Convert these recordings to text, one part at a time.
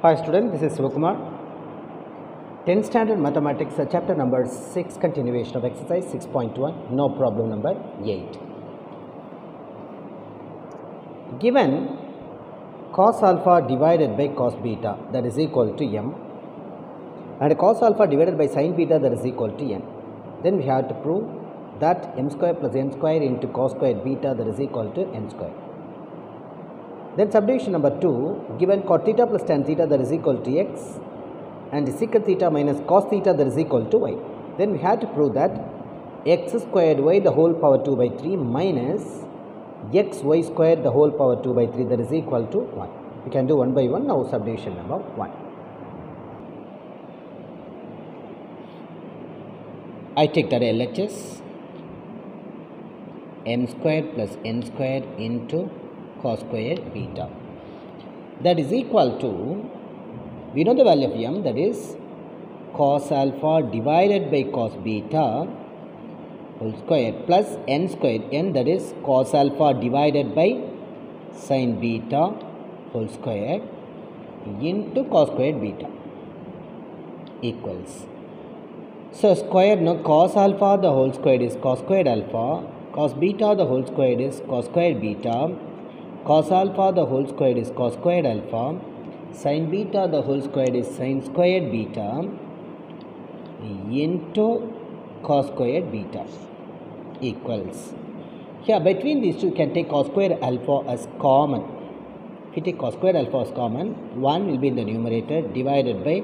Hi student, this is Sivakumar. 10th standard mathematics chapter number 6 continuation of exercise 6.1 no problem number 8. Given cos alpha divided by cos beta that is equal to m and cos alpha divided by sin beta that is equal to n, then we have to prove that m square plus n square into cos square beta that is equal to n square. Then subdivision number 2, given cot theta plus tan theta that is equal to x and secant theta minus cos theta that is equal to y. Then we have to prove that x squared y the whole power 2 by 3 minus xy squared the whole power 2 by 3 that is equal to 1. We can do one by one. Now subdivision number 1. I take that LHS m squared plus n squared into cos square beta that is equal to, we know the value of m, that is cos alpha divided by cos beta whole square plus n squared, n that is cos alpha divided by sin beta whole square into cos squared beta equals, so square, no, cos alpha the whole squared is cos squared alpha, cos beta the whole squared is cos squared beta, cos alpha the whole squared is cos squared alpha, sin beta the whole squared is sin squared beta into cos squared beta equals, here between these two you can take cos squared alpha as common. If you take cos squared alpha as common, 1 will be in the numerator divided by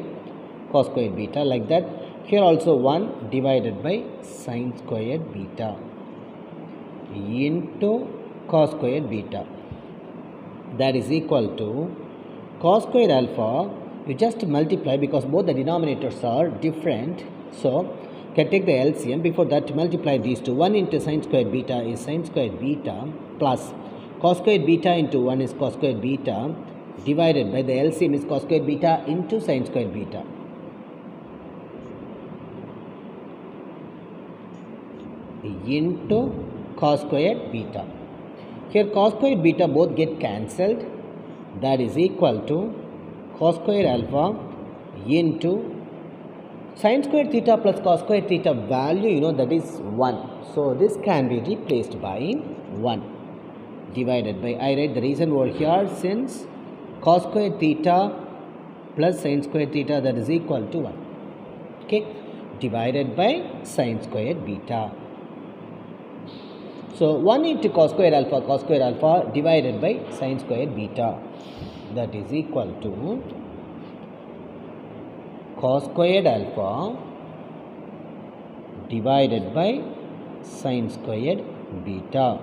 cos squared beta, like that. Here also 1 divided by sin squared beta into cos squared beta, that is equal to cos squared alpha, you just multiply because both the denominators are different, so you can take the LCM. Before that, multiply these two. 1 into sin squared beta is sin squared beta plus cos squared beta into 1 is cos squared beta divided by the LCM is cos squared beta into sin squared beta. Into cos squared beta. Here cos squared beta both get cancelled, that is equal to cos squared alpha into sin squared theta plus cos squared theta value, you know, that is 1. So this can be replaced by 1 divided by, I write the reason over here, since cos squared theta plus sin squared theta that is equal to 1, okay, divided by sin squared beta. So 1 into cos squared alpha divided by sin squared beta, that is equal to cos squared alpha divided by sin squared beta.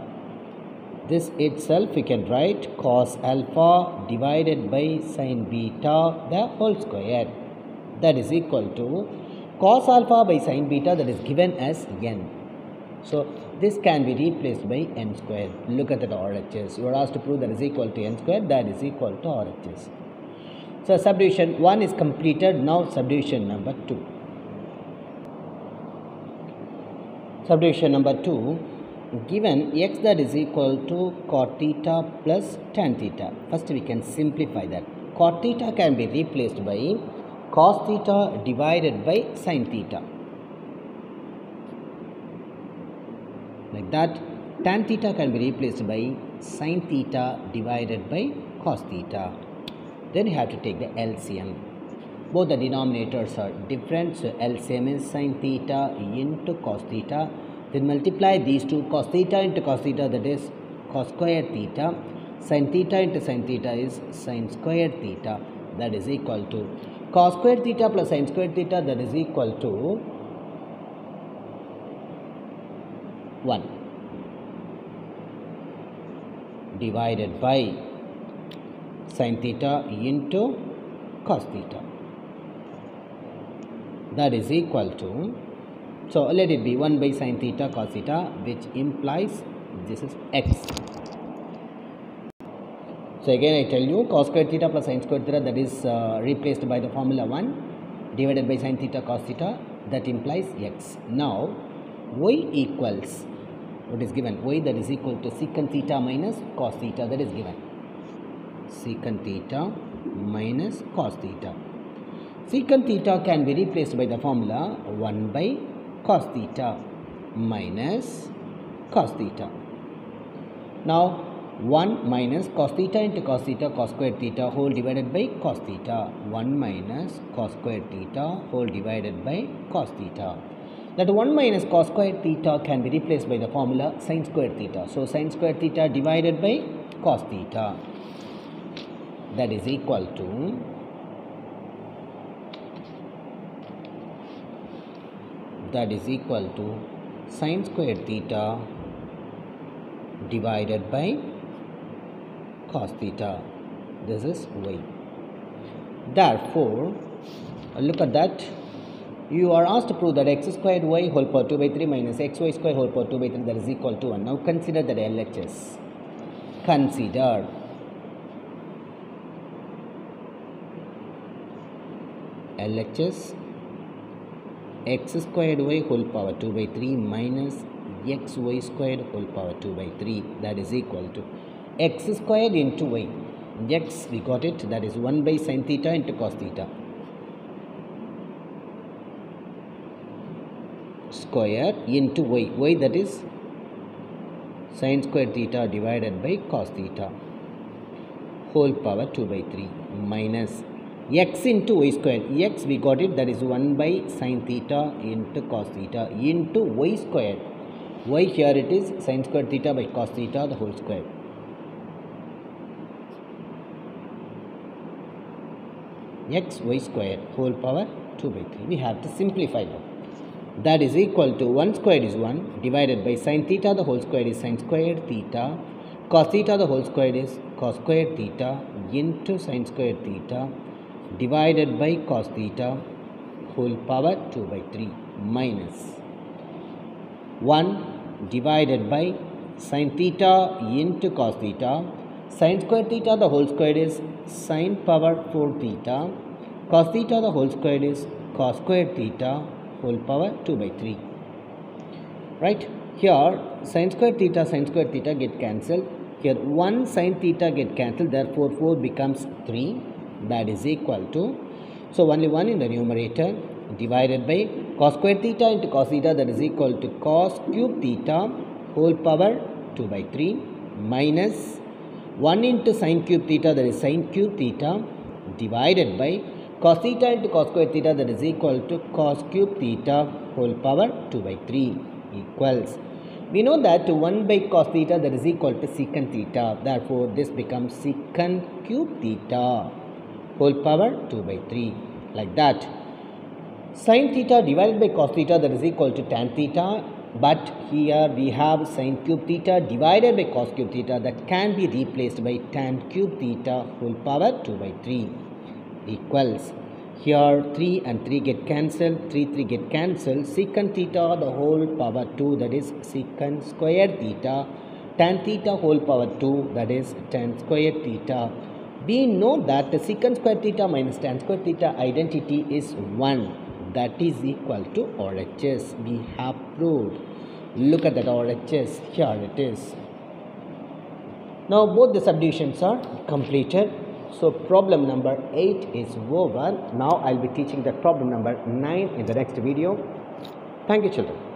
This itself we can write cos alpha divided by sin beta the whole square, that is equal to cos alpha by sin beta, that is given as n. So this can be replaced by n square. Look at the RHS. You are asked to prove that is equal to n square, that is equal to RHS. So subdivision 1 is completed. Now subdivision number 2. Subdivision number 2, given x that is equal to cot theta plus tan theta. First we can simplify that. Cot theta can be replaced by cos theta divided by sin theta, like that. Tan theta can be replaced by sin theta divided by cos theta. Then you have to take the LCM. Both the denominators are different, so LCM is sin theta into cos theta. Then multiply these two, cos theta into cos theta, that is cos squared theta. Sin theta into sin theta is sin squared theta, that is equal to cos squared theta plus sin squared theta, that is equal to 1 divided by sin theta into cos theta, that is equal to, so let it be 1 by sin theta cos theta, which implies this is x. So again I tell you, cos squared theta plus sin squared theta, that is replaced by the formula 1 divided by sin theta cos theta, that implies x. Now y equals, what is given? Y that is equal to secant theta minus cos theta, that is given. Secant theta minus cos theta. Secant theta can be replaced by the formula 1 by cos theta minus cos theta. Now 1 minus cos theta into cos theta, cos squared theta whole divided by cos theta. 1 minus cos squared theta whole divided by cos theta. That 1 minus cos squared theta can be replaced by the formula sin squared theta. So sin squared theta divided by cos theta, that is equal to sin squared theta divided by cos theta. This is y. Therefore, look at that. You are asked to prove that x squared y whole power 2 by 3 minus xy squared whole power 2 by 3, that is equal to 1. Now consider that LHS. Consider LHS x squared y whole power 2 by 3 minus xy squared whole power 2 by 3, that is equal to x squared into y. X we got it, that is 1 by sin theta into cos theta square into y, that is sin squared theta divided by cos theta whole power 2 by 3 minus x into y squared. X we got it, that is 1 by sin theta into cos theta into y squared. Y here it is sin squared theta by cos theta the whole square. X y square whole power 2 by 3. We have to simplify now. That is equal to 1 squared is 1 divided by sin theta the whole square is sin squared theta, cos theta the whole square is cos squared theta into sin squared theta divided by cos theta whole power 2 by 3 minus 1 divided by sin theta into cos theta. Sin squared theta the whole square is sin power 4 theta, cos theta the whole square is cos squared theta whole power 2 by 3. Right? Here sin squared theta get cancelled. Here 1 sin theta get cancelled. Therefore 4 becomes 3. That is equal to, so only 1 in the numerator divided by cos squared theta into cos theta, that is equal to cos cube theta whole power 2 by 3 minus 1 into sin cube theta, that is sin cube theta divided by cos theta into cos squared theta, that is equal to cos cube theta whole power 2 by 3 equals. We know that 1 by cos theta, that is equal to secant theta. Therefore, this becomes secant cube theta whole power 2 by 3, like that. Sin theta divided by cos theta, that is equal to tan theta, but here we have sin cube theta divided by cos cube theta, that can be replaced by tan cube theta whole power 2 by 3 equals. Here 3 and 3 get cancelled, 3 get cancelled, secant theta the whole power 2, that is secant squared theta, tan theta whole power 2, that is tan squared theta. We know that the secant squared theta minus tan squared theta identity is 1, that is equal to RHS. We have proved. Look at that RHS, here it is. Now both the subdivisions are completed. So problem number 8 is over. Now I will be teaching the problem number 9 in the next video. Thank you, children.